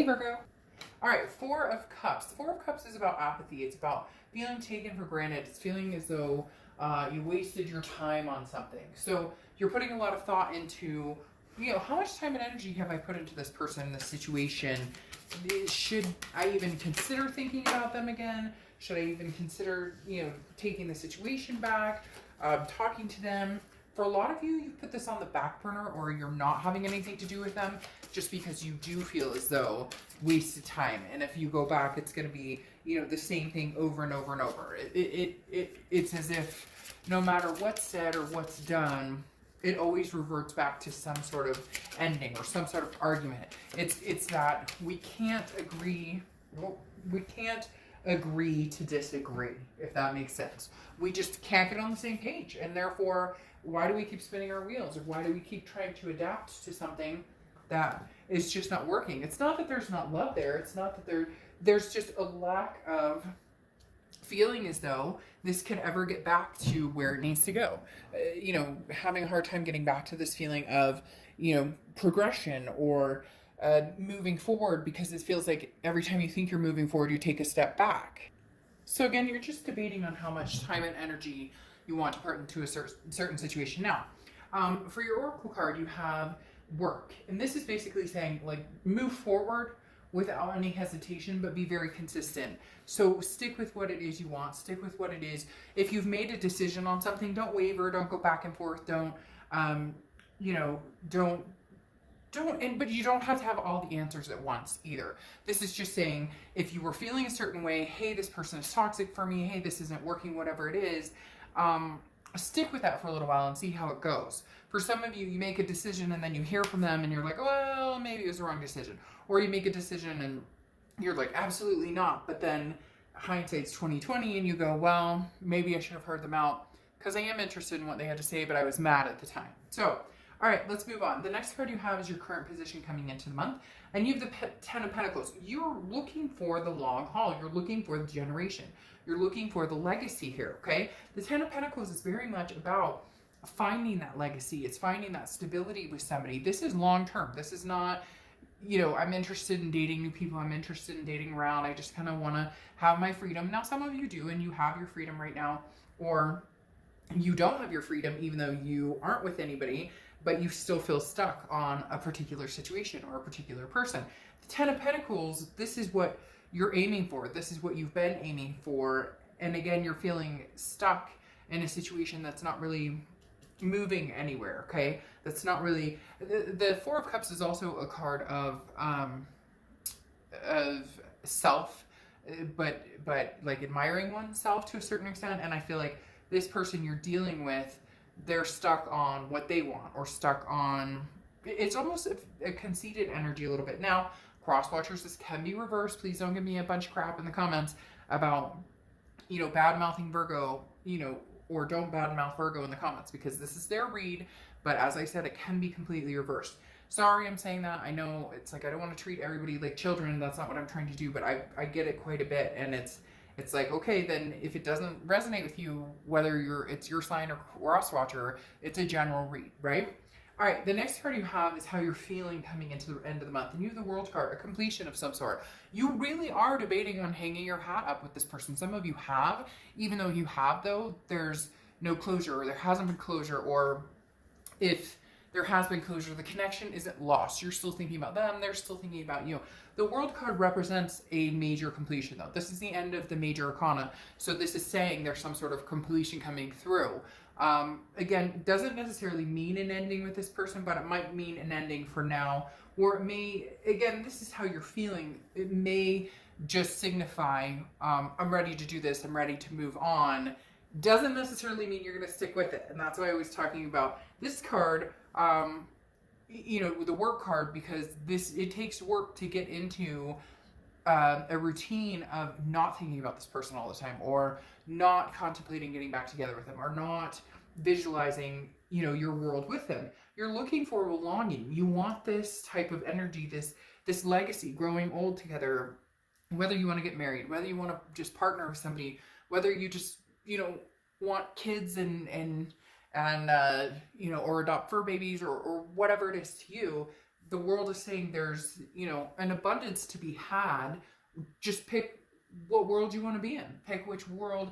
Virgo. All right, Four of Cups. The Four of Cups is about apathy. It's about feeling taken for granted. It's feeling as though you wasted your time on something. So you're putting a lot of thought into, how much time and energy have I put into this person, this situation? Should I even consider thinking about them again? Should I even consider, taking the situation back, talking to them? For a lot of you, you put this on the back burner, or you're not having anything to do with them just because you do feel as though wasted time. And if you go back, it's going to be, the same thing over and over and over. It's as if no matter what's said or what's done, it always reverts back to some sort of ending or some sort of argument. It's that we can't agree to disagree, if that makes sense. We just can't get on the same page, and therefore, why do we keep spinning our wheels, or why do we keep trying to adapt to something that is just not working? It's not that there's not love there. It's not that there's just a lack of feeling as though this could ever get back to where it needs to go. Having a hard time getting back to this feeling of, progression or moving forward, because it feels like every time you think you're moving forward, you take a step back. So again, you're just debating on how much time and energy you want to put into a certain situation. Now, for your Oracle card, you have work. And this is basically saying, move forward without any hesitation, but be very consistent. So stick with what it is you want. Stick with what it is. If you've made a decision on something, don't waver. Don't go back and forth. But you don't have to have all the answers at once either. This is just saying, if you were feeling a certain way, hey, this person is toxic for me, hey, this isn't working, whatever it is, stick with that for a little while and see how it goes. For some of you, you make a decision and then you hear from them and you're like, well, maybe it was the wrong decision. Or you make a decision and you're like, absolutely not. But then hindsight's 20/20 and you go, well, maybe I should have heard them out because I am interested in what they had to say, but I was mad at the time. So, all right, let's move on. The next card you have is your current position coming into the month, and you have the Ten of Pentacles. You're looking for the long haul. You're looking for the generation. You're looking for the legacy here, okay? The Ten of Pentacles is very much about finding that legacy. It's finding that stability with somebody. This is long-term. This is not, I'm interested in dating new people. I'm interested in dating around. I just kind of want to have my freedom. Now, some of you do, and you have your freedom right now, or you don't have your freedom even though you aren't with anybody, but you still feel stuck on a particular situation or a particular person. The Ten of Pentacles, this is what you're aiming for. This is what you've been aiming for. And again, you're feeling stuck in a situation that's not really moving anywhere, okay? That's not really... The Four of Cups is also a card of self, but like admiring oneself to a certain extent. And I feel like this person you're dealing with, they're stuck on what they want, or stuck on, it's almost a conceited energy a little bit. Now, cross watchers, this can be reversed. Please don't give me a bunch of crap in the comments about, bad mouthing Virgo, or don't bad mouth Virgo in the comments, because this is their read. But as I said, it can be completely reversed. Sorry, I'm saying that. I know it's like, I don't want to treat everybody like children. That's not what I'm trying to do, but I get it quite a bit. And it's like, okay, then if it doesn't resonate with you, whether it's your sign or cross watcher, it's a general read, right? All right, the next card you have is how you're feeling coming into the end of the month. And you have the World card, a completion of some sort. You really are debating on hanging your hat up with this person. Some of you have, even though you have, though, there's no closure, or there hasn't been closure, or if there has been closure, the connection isn't lost. You're still thinking about them, they're still thinking about you. The World card represents a major completion, though. This is the end of the major arcana, so this is saying there's some sort of completion coming through. Again, doesn't necessarily mean an ending with this person, but it might mean an ending for now. Or it may, again, this is how you're feeling. It may just signify, I'm ready to do this, I'm ready to move on. Doesn't necessarily mean you're going to stick with it. And that's why I was talking about this card, the work card, because it takes work to get into a routine of not thinking about this person all the time, or not contemplating getting back together with them, or not visualizing, your world with them. You're looking for belonging. You want this type of energy, this legacy, growing old together, whether you want to get married, whether you want to just partner with somebody, whether you just, want kids and or adopt fur babies, or whatever it is to you. the world is saying there's, you know, an abundance to be had. Just pick what world you want to be in. Pick which world,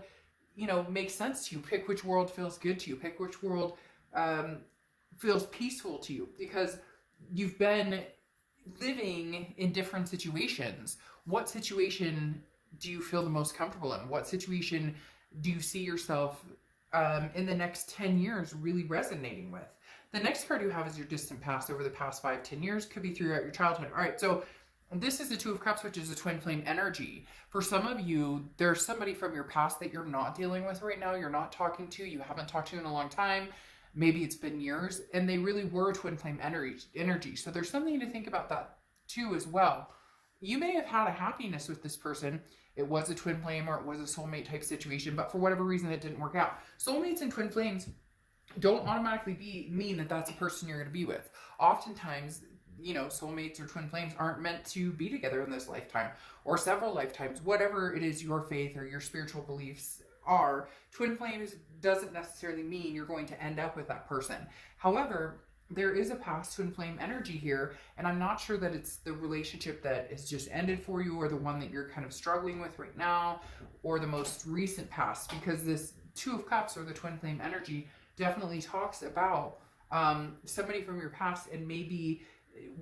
you know, makes sense to you. Pick which world feels good to you. Pick which world feels peaceful to you, because you've been living in different situations. What situation do you feel the most comfortable in? What situation do you see yourself in the next 10 years really resonating with? The next card you have is your distant past, over the past 5-10 years. Could be throughout your childhood. All right, so this is the Two of Cups, which is a twin flame energy. For some of you, there's somebody from your past that you're not dealing with right now. You're not talking to. You haven't talked to in a long time. Maybe it's been years, and they really were twin flame energy. So there's something to think about that too as well. You may have had a happiness with this person. It was a twin flame, or it was a soulmate type situation, but for whatever reason it didn't work out. Soulmates and twin flames don't automatically mean that that's a person you're going to be with. Oftentimes, you know, soulmates or twin flames aren't meant to be together in this lifetime or several lifetimes. Whatever it is your faith or your spiritual beliefs are, twin flames doesn't necessarily mean you're going to end up with that person. However, there is a past twin flame energy here, and I'm not sure that it's the relationship that is just ended for you, or the one that you're kind of struggling with right now, or the most recent past, because this Two of Cups, or the twin flame energy, definitely talks about somebody from your past, and maybe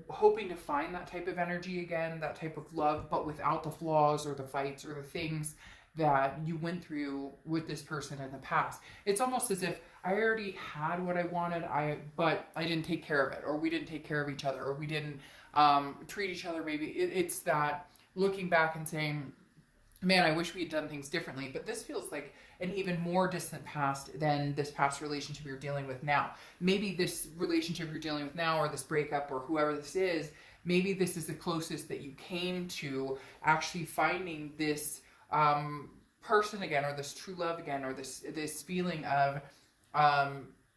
hoping to find that type of energy again, that type of love, but without the flaws or the fights or the things that you went through with this person in the past. It's almost as if I already had what I wanted, but I didn't take care of it, or we didn't take care of each other, or we didn't treat each other. Maybe it's that looking back and saying, man, I wish we had done things differently. But this feels like an even more distant past than this past relationship you're dealing with now. Maybe this relationship you're dealing with now, or this breakup, or whoever this is, maybe this is the closest that you came to actually finding this person again, or this true love again, or this feeling of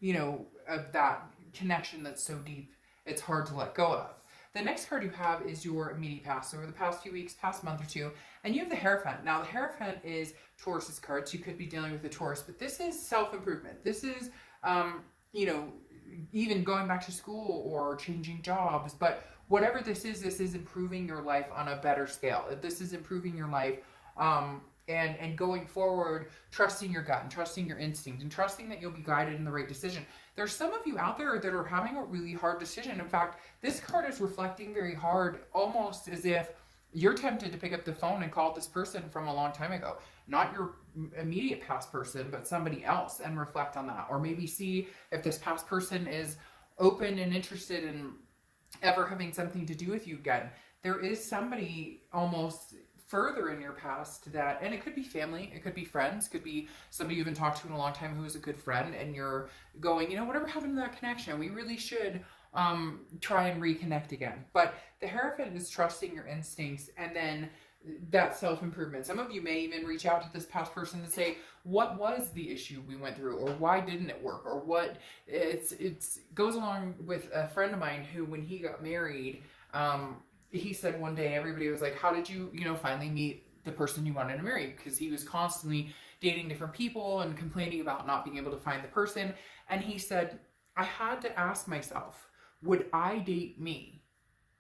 you know, of that connection that's so deep it's hard to let go of. The next card you have is your immediate past, over the past few weeks, past month or two, and you have the Hierophant. Now, the Hierophant is Taurus's card, so you could be dealing with a Taurus, but this is self-improvement. This is, you know, even going back to school or changing jobs, but whatever this is improving your life on a better scale. This is improving your life, and going forward, trusting your gut and trusting your instinct and trusting that you'll be guided in the right decision. There's some of you out there that are having a really hard decision. In fact, this card is reflecting very hard, almost as if you're tempted to pick up the phone and call this person from a long time ago. Not your immediate past person, but somebody else, and reflect on that. Or maybe see if this past person is open and interested in ever having something to do with you again. There is somebody almost further in your past that, and it could be family, it could be friends, could be somebody you haven't talked to in a long time who is a good friend, and you're going, you know, whatever happened to that connection, we really should try and reconnect again. But the Hierophant is trusting your instincts, and then that self-improvement. Some of you may even reach out to this past person and say, what was the issue we went through, or why didn't it work, or what. It's goes along with a friend of mine who, when he got married, he said one day, everybody was like, how did you, finally meet the person you wanted to marry? Because he was constantly dating different people and complaining about not being able to find the person. And he said, I had to ask myself, would I date me?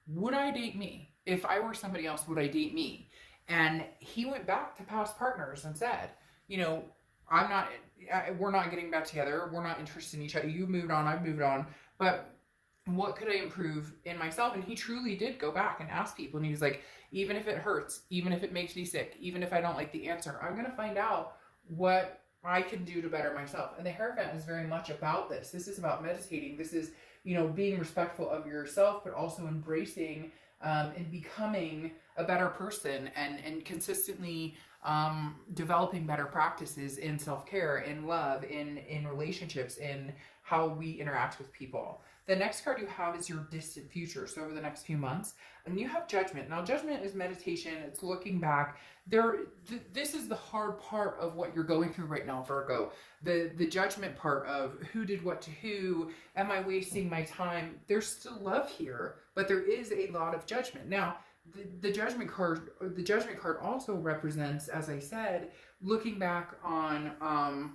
Would I date me? If I were somebody else, would I date me? And he went back to past partners and said, we're not getting back together. We're not interested in each other. You moved on, I've moved on. But what could I improve in myself? And he truly did go back and ask people. And he was like, even if it hurts, even if it makes me sick, even if I don't like the answer, I'm going to find out what I can do to better myself. And the Hierophant is very much about this. This is about meditating. This is, being respectful of yourself, but also embracing and becoming a better person, and consistently developing better practices in self-care, in love, in relationships, in how we interact with people. The next card you have is your distant future, so over the next few months. And you have Judgment. Now, Judgment is meditation. It's looking back. This is the hard part of what you're going through right now, Virgo. The judgment part of who did what to who. Am I wasting my time? There's still love here, but there is a lot of judgment. Now, the judgment card also represents, as I said, looking back on,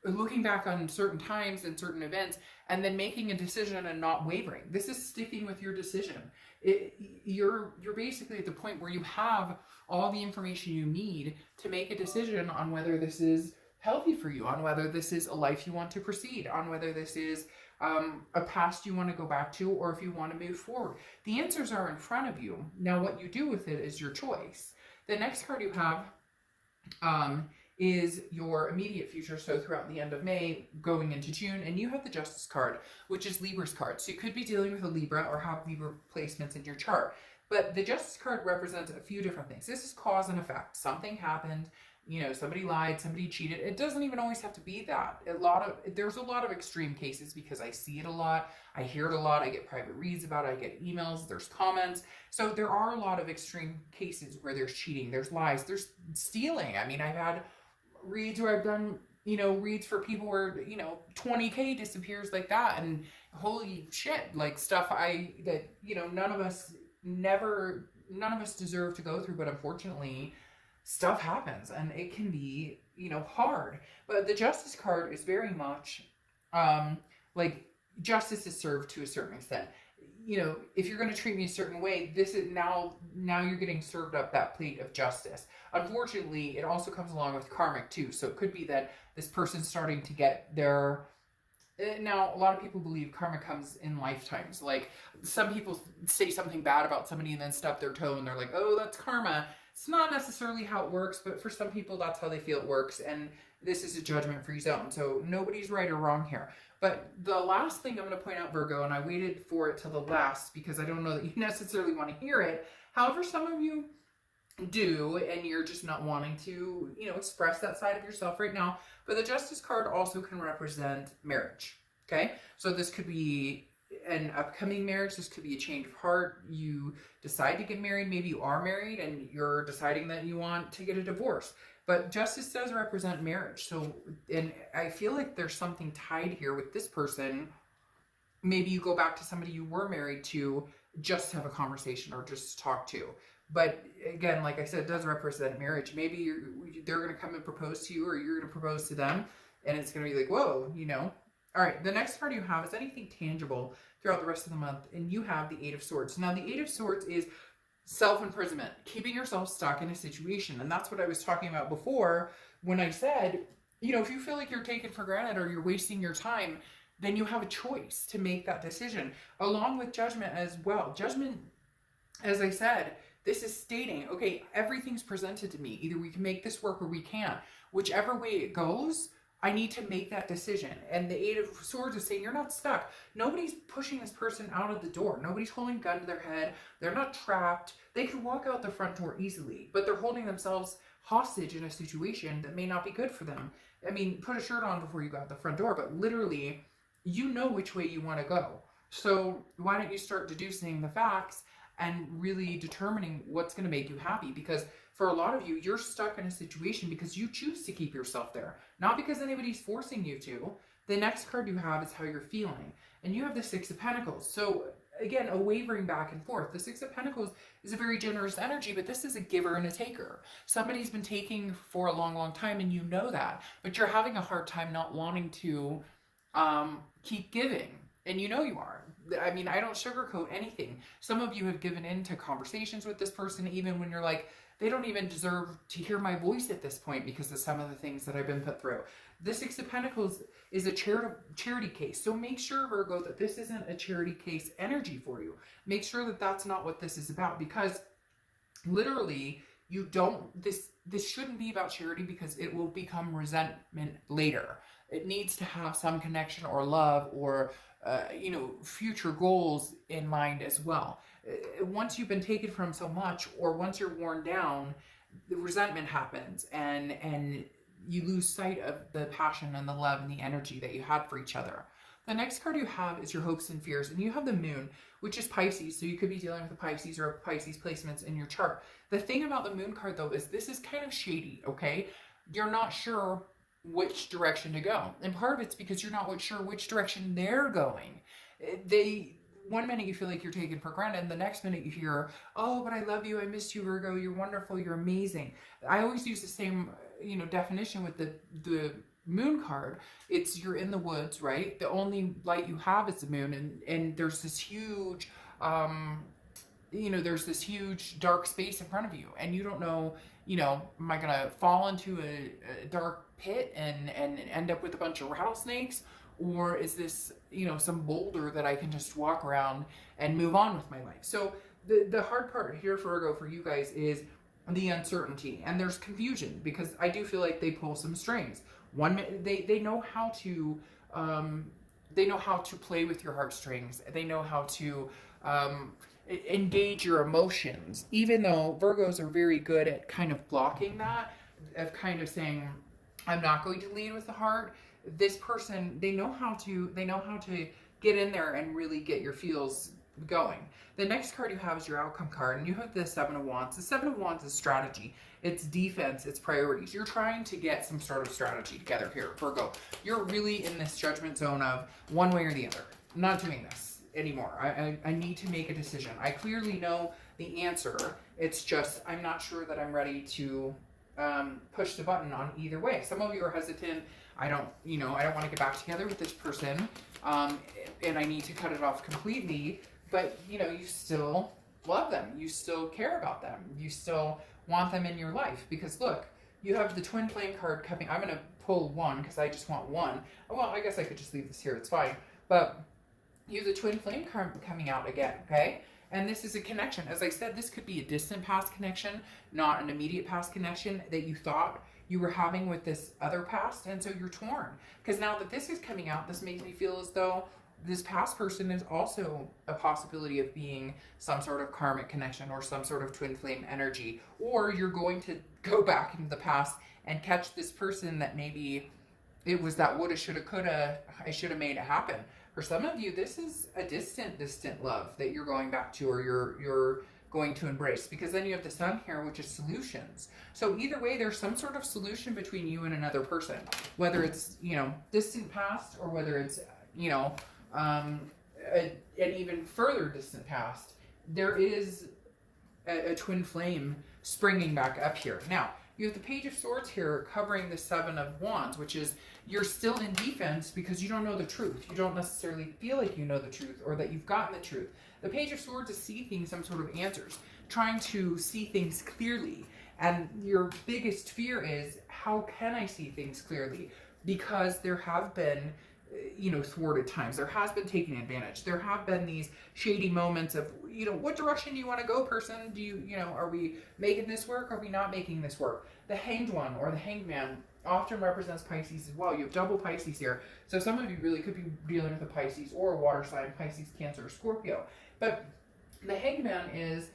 looking back on certain times and certain events and then making a decision and not wavering. This is sticking with your decision. You're basically at the point where you have all the information you need to make a decision on whether this is healthy for you, on whether this is a life you want to proceed, on whether this is a past you want to go back to, or if you want to move forward. The answers are in front of you. Now, what you do with it is your choice. The next card you have is your immediate future, so throughout the end of May, going into June, and you have the Justice card, which is Libra's card. So you could be dealing with a Libra or have Libra placements in your chart. But the Justice card represents a few different things. This is cause and effect. Something happened, you know, somebody lied, somebody cheated. It doesn't even always have to be that. There's a lot of extreme cases because I see it a lot. I hear it a lot. I get private reads about it. I get emails. There's comments. So there are a lot of extreme cases where there's cheating, there's lies, there's stealing. I mean, I've had reads where I've done, you know, reads for people where, you know, 20K disappears like that, and holy shit, like stuff that, you know, none of us deserve to go through, but unfortunately stuff happens and it can be, you know, hard. But the Justice card is very much like justice is served to a certain extent. You know, if you're going to treat me a certain way, this is now you're getting served up that plate of justice. Unfortunately, it also comes along with karmic too. So it could be that this person's starting to get their... Now, a lot of people believe karma comes in lifetimes. Like, some people say something bad about somebody and then stub their toe and they're like, oh, that's karma. It's not necessarily how it works, but for some people, that's how they feel it works. And this is a judgment-free zone. So nobody's right or wrong here. But the last thing I'm going to point out, Virgo, and I waited for it till the last because I don't know that you necessarily want to hear it. However, some of you do, and you're just not wanting to, you know, express that side of yourself right now. But the Justice card also can represent marriage. Okay, so this could be an upcoming marriage. This could be a change of heart. You decide to get married. Maybe you are married and you're deciding that you want to get a divorce. But justice does represent marriage. So, and I feel like there's something tied here with this person. Maybe you go back to somebody you were married to just to have a conversation or just to talk to. But again, like I said, it does represent marriage. Maybe they're going to come and propose to you, or you're going to propose to them. And it's going to be like, whoa, you know. All right, the next card you have is anything tangible throughout the rest of the month. And you have the Eight of Swords. Now, the Eight of Swords is self-imprisonment, keeping yourself stuck in a situation. And that's what I was talking about before when I said, you know, if you feel like you're taken for granted or you're wasting your time, then you have a choice to make that decision, along with judgment as well. Judgment, as I said, this is stating, okay, everything's presented to me. Either we can make this work or we can't. Whichever way it goes, I need to make that decision. And the Eight of Swords is saying you're not stuck. Nobody's pushing this person out of the door. Nobody's holding a gun to their head. They're not trapped. They could walk out the front door easily, but they're holding themselves hostage in a situation that may not be good for them. I mean, put a shirt on before you go out the front door, but literally, you know which way you want to go. So why don't you start deducing the facts and really determining what's going to make you happy? Because for a lot of you, you're stuck in a situation because you choose to keep yourself there, not because anybody's forcing you to. The next card you have is how you're feeling. And you have the Six of Pentacles. So again, a wavering back and forth. The Six of Pentacles is a very generous energy, but this is a giver and a taker. Somebody's been taking for a long, long time, and you know that. But you're having a hard time not wanting to keep giving. And you know you are. I mean, I don't sugarcoat anything. Some of you have given in to conversations with this person, even when you're like, they don't even deserve to hear my voice at this point because of some of the things that I've been put through. The Six of Pentacles is a charity case. So make sure, Virgo, that this isn't a charity case energy for you. Make sure that that's not what this is about, because literally you don't, this shouldn't be about charity, because it will become resentment later. It needs to have some connection or love or you know, future goals in mind as well. Once you've been taken from so much, or once you're worn down, the resentment happens, and you lose sight of the passion and the love and the energy that you had for each other. The next card you have is your hopes and fears, and you have the Moon, which is Pisces, so you could be dealing with a Pisces or Pisces placements in your chart. The thing about the Moon card, though, is this is kind of shady, okay? You're not sure which direction to go. And part of it's because you're not sure which direction they're going. One minute you feel like you're taken for granted, and the next minute you hear, oh, but I love you, I miss you, Virgo, you're wonderful, you're amazing. I always use the same, you know, definition with the moon card, it's you're in the woods, right? The only light you have is the moon, and there's this huge, there's this huge dark space in front of you, and you don't know, am I gonna fall into a dark pit and end up with a bunch of rattlesnakes, or is this, some boulder that I can just walk around and move on with my life? So the hard part here, Virgo, for you guys is the uncertainty, and there's confusion, because I do feel like they pull some strings. They know how to play with your heartstrings. They know how to engage your emotions, even though Virgos are very good at kind of blocking that, of kind of saying, I'm not going to lead with the heart. This person, they know how to get in there and really get your feels going. The next card you have is your outcome card, and you have the Seven of Wands. The Seven of Wands is strategy. It's defense. It's priorities. You're trying to get some sort of strategy together here, Virgo. You're really in this judgment zone of one way or the other. I'm not doing this anymore. I need to make a decision. I clearly know the answer. It's just I'm not sure that I'm ready to push the button on either way. Some of you are hesitant. I don't want to get back together with this person, and I need to cut it off completely. But, you still love them. You still care about them. You still want them in your life. Because, look, you have the Twin Flame card coming. I'm going to pull one because I just want one. Well, I guess I could just leave this here. It's fine. But you have the Twin Flame card coming out again, okay? And this is a connection. As I said, this could be a distant past connection, not an immediate past connection that you thought you were having with this other past. And so you're torn. Because now that this is coming out, this makes me feel as though this past person is also a possibility of being some sort of karmic connection or some sort of twin flame energy. Or you're going to go back into the past and catch this person that maybe it was that woulda, shoulda, coulda, I should have made it happen. For some of you, this is a distant love that you're going back to, or you're going to embrace, because then you have the Sun here, which is solutions. So either way, there's some sort of solution between you and another person, whether it's, distant past, or whether it's, an even further distant past. There is a twin flame springing back up here. Now, you have the Page of Swords here covering the Seven of Wands, which is you're still in defense because you don't know the truth. You don't necessarily feel like you know the truth or that you've gotten the truth. The Page of Swords is seeking some sort of answers, trying to see things clearly. And your biggest fear is, how can I see things clearly? Because there have been thwarted times. There has been taking advantage. There have been these shady moments of, what direction do you want to go, person? Do you, are we making this work? Are we not making this work? The Hanged One or the Hanged Man often represents Pisces as well. You have double Pisces here. So some of you really could be dealing with a Pisces or a water sign, Pisces, Cancer, or Scorpio. But the Hanged Man is,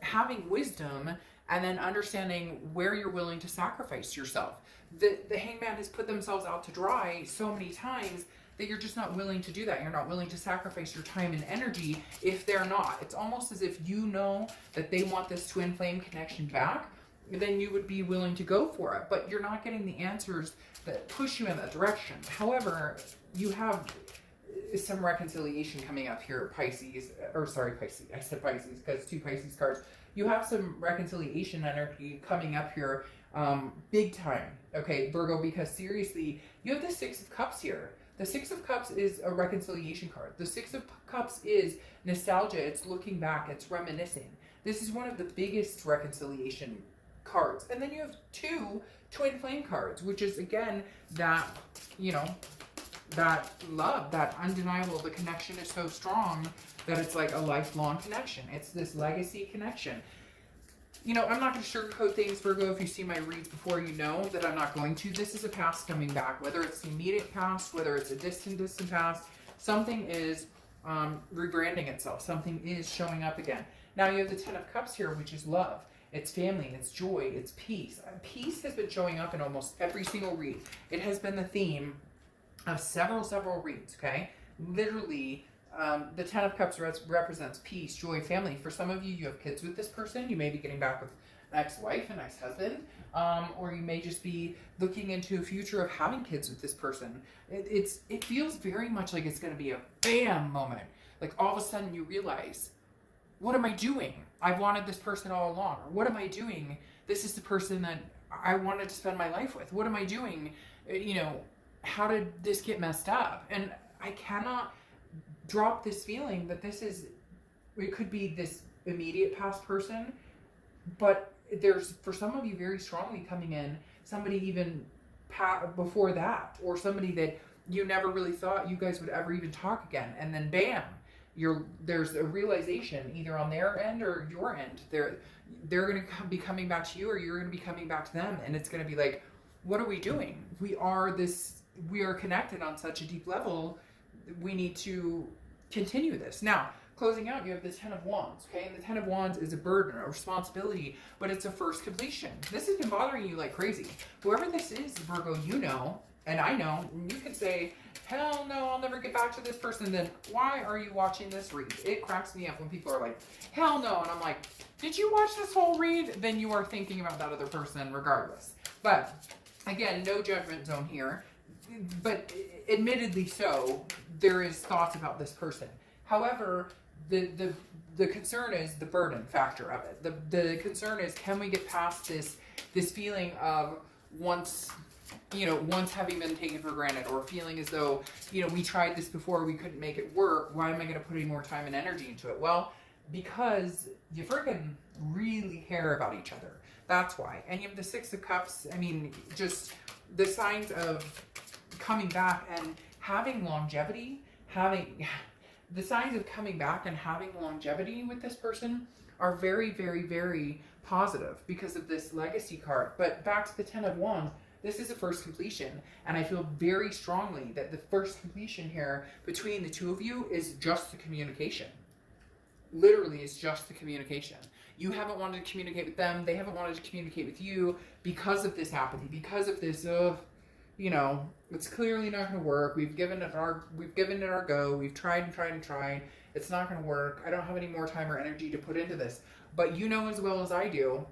having wisdom and then understanding where you're willing to sacrifice yourself. The hangman has put themselves out to dry so many times that you're just not willing to do that. You're not willing to sacrifice your time and energy if they're not. It's almost as if you know that they want this twin flame connection back, then you would be willing to go for it. But you're not getting the answers that push you in that direction. However, you have some reconciliation coming up here, Pisces. I said Pisces because two Pisces cards. You have some reconciliation energy coming up here, big time, okay, Virgo, because seriously, you have the Six of Cups here. The Six of Cups is a reconciliation card. The Six of Cups is nostalgia. It's looking back. It's reminiscing. This is one of the biggest reconciliation cards. And then you have two Twin Flame cards, which is, again, that, that love, that undeniable, the connection is so strong that it's like a lifelong connection. It's this legacy connection. I'm not going to sugarcoat things, Virgo. If you see my reads before, you know that I'm not going to. This is a past coming back, whether it's the immediate past, whether it's a distant past. Something is rebranding itself. Something is showing up again. Now you have the Ten of Cups here, which is love. It's family, it's joy, it's peace. Peace has been showing up in almost every single read. It has been the theme of several reads, okay? Literally, the Ten of Cups represents peace, joy, family. For some of you, you have kids with this person. You may be getting back with an ex-wife, an ex-husband, or you may just be looking into a future of having kids with this person. It feels very much like it's going to be a bam moment. Like all of a sudden you realize, what am I doing? I've wanted this person all along. Or what am I doing? This is the person that I wanted to spend my life with. What am I doing? You know, how did this get messed up? And I cannot drop this feeling that it could be this immediate past person, but there's, for some of you, very strongly coming in somebody even before that, or somebody that you never really thought you guys would ever even talk again, and then bam, there's a realization either on their end or your end. They're going to be coming back to you, or you're going to be coming back to them, and it's going to be like, what are we doing? We are connected on such a deep level. We need to continue this. Now, closing out, you have the Ten of Wands, okay? And the Ten of Wands is a burden, a responsibility, but it's a first completion. This has been bothering you like crazy. Whoever this is, Virgo, you know, and I know, and you can say, hell no, I'll never get back to this person. Then why are you watching this read? It cracks me up when people are like, hell no. And I'm like, did you watch this whole read? Then you are thinking about that other person regardless. But again, no judgment zone here. But admittedly so, there is thoughts about this person. However, the concern is the burden factor of it. The concern is, can we get past this feeling of once having been taken for granted, or feeling as though, you know, we tried this before, we couldn't make it work. Why am I going to put any more time and energy into it? Well, because you freaking really care about each other. That's why. And you have the Six of Cups. I mean, just the signs of coming back and having longevity, the signs of coming back and having longevity with this person are very, very, very positive because of this legacy card. But back to the Ten of Wands, this is a first completion. And I feel very strongly that the first completion here between the two of you is just the communication. Literally, it's just the communication. You haven't wanted to communicate with them. They haven't wanted to communicate with you because of this apathy, because of this, you know, it's clearly not going to work. We've given it our go. We've tried and tried and tried. It's not going to work. I don't have any more time or energy to put into this. But you know as well as I do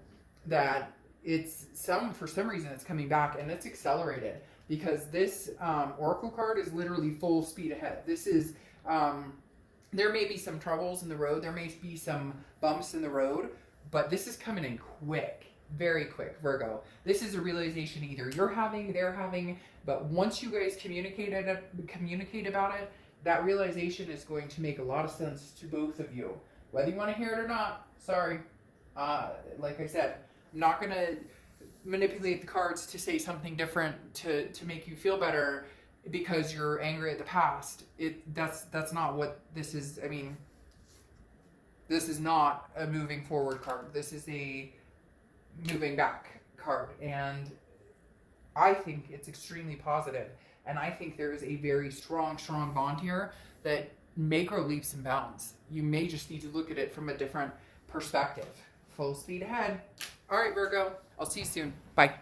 that for some reason it's coming back, and it's accelerated because this Oracle card is literally full speed ahead. This is, there may be some troubles in the road. There may be some bumps in the road, but this is coming in quick. Very quick, Virgo. This is a realization either you're having, they're having, but once you guys communicate about it, that realization is going to make a lot of sense to both of you. Whether you want to hear it or not, sorry. Like I said, I'm not going to manipulate the cards to say something different to make you feel better because you're angry at the past. That's not what this is. I mean, this is not a moving forward card. This is a moving back card, and I think it's extremely positive, and I think there is a very strong bond here that may grow leaps and bounds. You may just need to look at it from a different perspective. Full speed ahead. All right, Virgo, I'll see you soon. Bye.